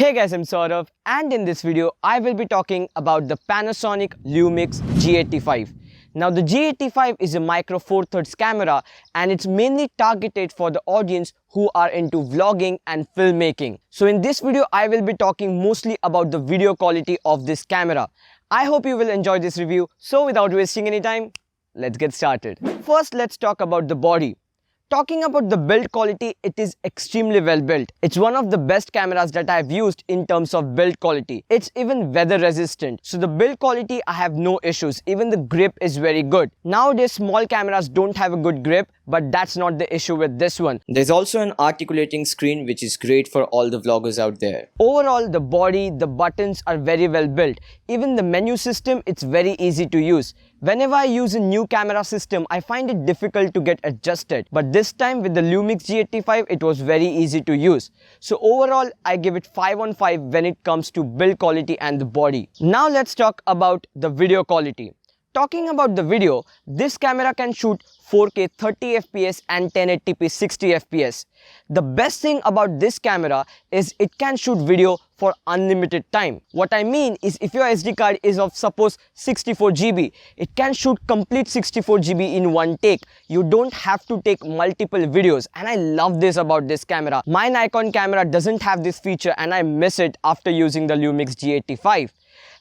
Hey guys, I'm Saurav, and in this video I will be talking about the Panasonic Lumix G85. Now the G85 is a micro four thirds camera and it's mainly targeted for the audience who are into vlogging and filmmaking. So in this video I will be talking mostly about the video quality of this camera. I hope you will enjoy this review. So without wasting any time, let's get started. First, let's talk about the body. Talking about the build quality, it is extremely well built. It's one of the best cameras that I have used in terms of build quality. It's even weather resistant. So the build quality, I have no issues. Even the grip is very good. Nowadays, small cameras don't have a good grip, but that's not the issue with this one. There's also an articulating screen which is great for all the vloggers out there. Overall, the body, the buttons are very well built. Even the menu system, it's very easy to use. Whenever I use a new camera system, I find it difficult to get adjusted. But this time with the Lumix G85, it was very easy to use. So overall, I give it 5 on 5 when it comes to build quality and the body. Now let's talk about the video quality. Talking about the video, this camera can shoot 4K 30 fps and 1080p 60 fps. The best thing about this camera is it can shoot video for unlimited time. What I mean is if your SD card is of suppose 64 GB, it can shoot complete 64 GB in one take. You don't have to take multiple videos, and I love this about this camera. My Nikon camera doesn't have this feature and I miss it after using the Lumix G85.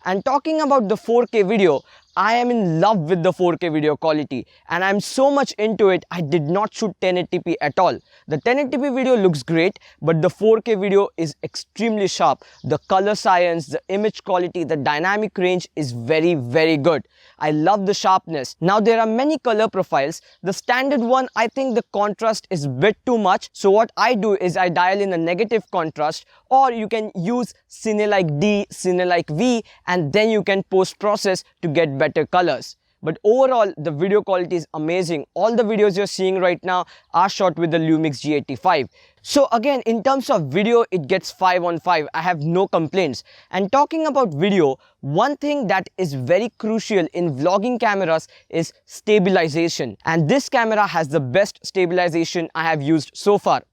And talking about the 4K video, I am in love with the 4K video quality and I'm so much into it, I did not shoot 1080p at all. The 1080p video looks great, but the 4K video is extremely sharp. The color science, the image quality, the dynamic range is very good. I love the sharpness. Now there are many color profiles. The standard one, I think the contrast is a bit too much. So what I do is I dial in a negative contrast, or you can use Cine like D, Cine like V, and then you can post process to get better colors. But overall, the video quality is amazing. All the videos you're seeing right now are shot with the Lumix G85. So again, in terms of video, it gets 5 on 5. I have no complaints. And talking about video, one thing that is very crucial in vlogging cameras is stabilization. And this camera has the best stabilization I have used so far.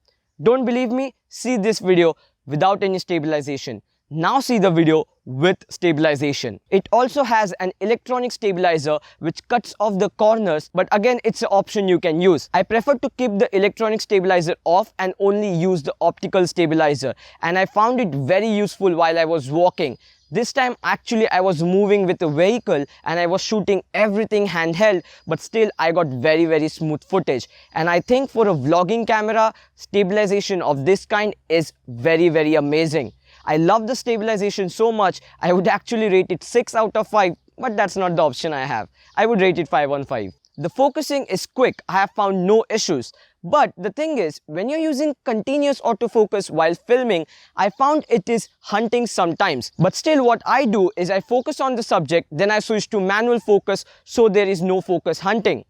Don't believe me? See this video without any stabilization. Now see the video with stabilization. It also has an electronic stabilizer which cuts off the corners, but again it's an option you can use. I prefer to keep the electronic stabilizer off and only use the optical stabilizer, and I found it very useful while I was walking. This time actually I was moving with a vehicle and I was shooting everything handheld, but still I got very smooth footage. And I think for a vlogging camera, stabilization of this kind is very amazing. I love the stabilization so much, I would actually rate it 6 out of 5, but that's not the option I have. I would rate it 5 on 5. The focusing is quick, I have found no issues. But the thing is, when you're using continuous autofocus while filming, I found it is hunting sometimes. But still what I do is I focus on the subject, then I switch to manual focus so there is no focus hunting.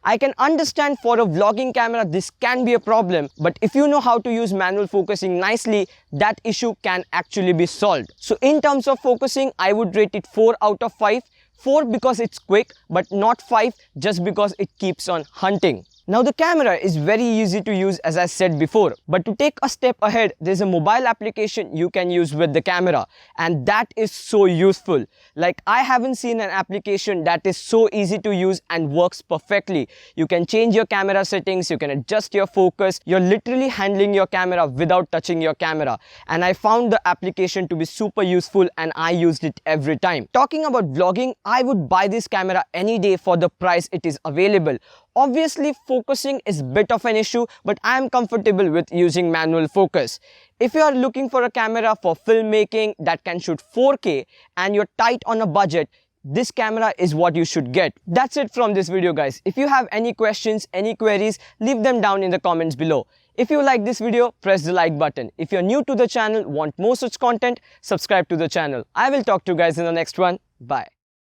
I can understand for a vlogging camera this can be a problem, but if you know how to use manual focusing nicely, that issue can actually be solved. So in terms of focusing, I would rate it 4 out of 5. 4 because it's quick, but not 5 just because it keeps on hunting. Now the camera is very easy to use, as I said before, but to take a step ahead, there's a mobile application you can use with the camera, and that is so useful. Like, I haven't seen an application that is so easy to use and works perfectly. You can change your camera settings, you can adjust your focus, you're literally handling your camera without touching your camera, and I found the application to be super useful and I used it every time. Talking about vlogging, I would buy this camera any day for the price it is available. Obviously, focusing is a bit of an issue, but I am comfortable with using manual focus. If you are looking for a camera for filmmaking that can shoot 4K and you're tight on a budget, this camera is what you should get. That's it from this video, guys. If you have any questions, any queries, leave them down in the comments below. If you like this video, press the like button. If you're new to the channel, want more such content, subscribe to the channel. I will talk to you guys in the next one. Bye.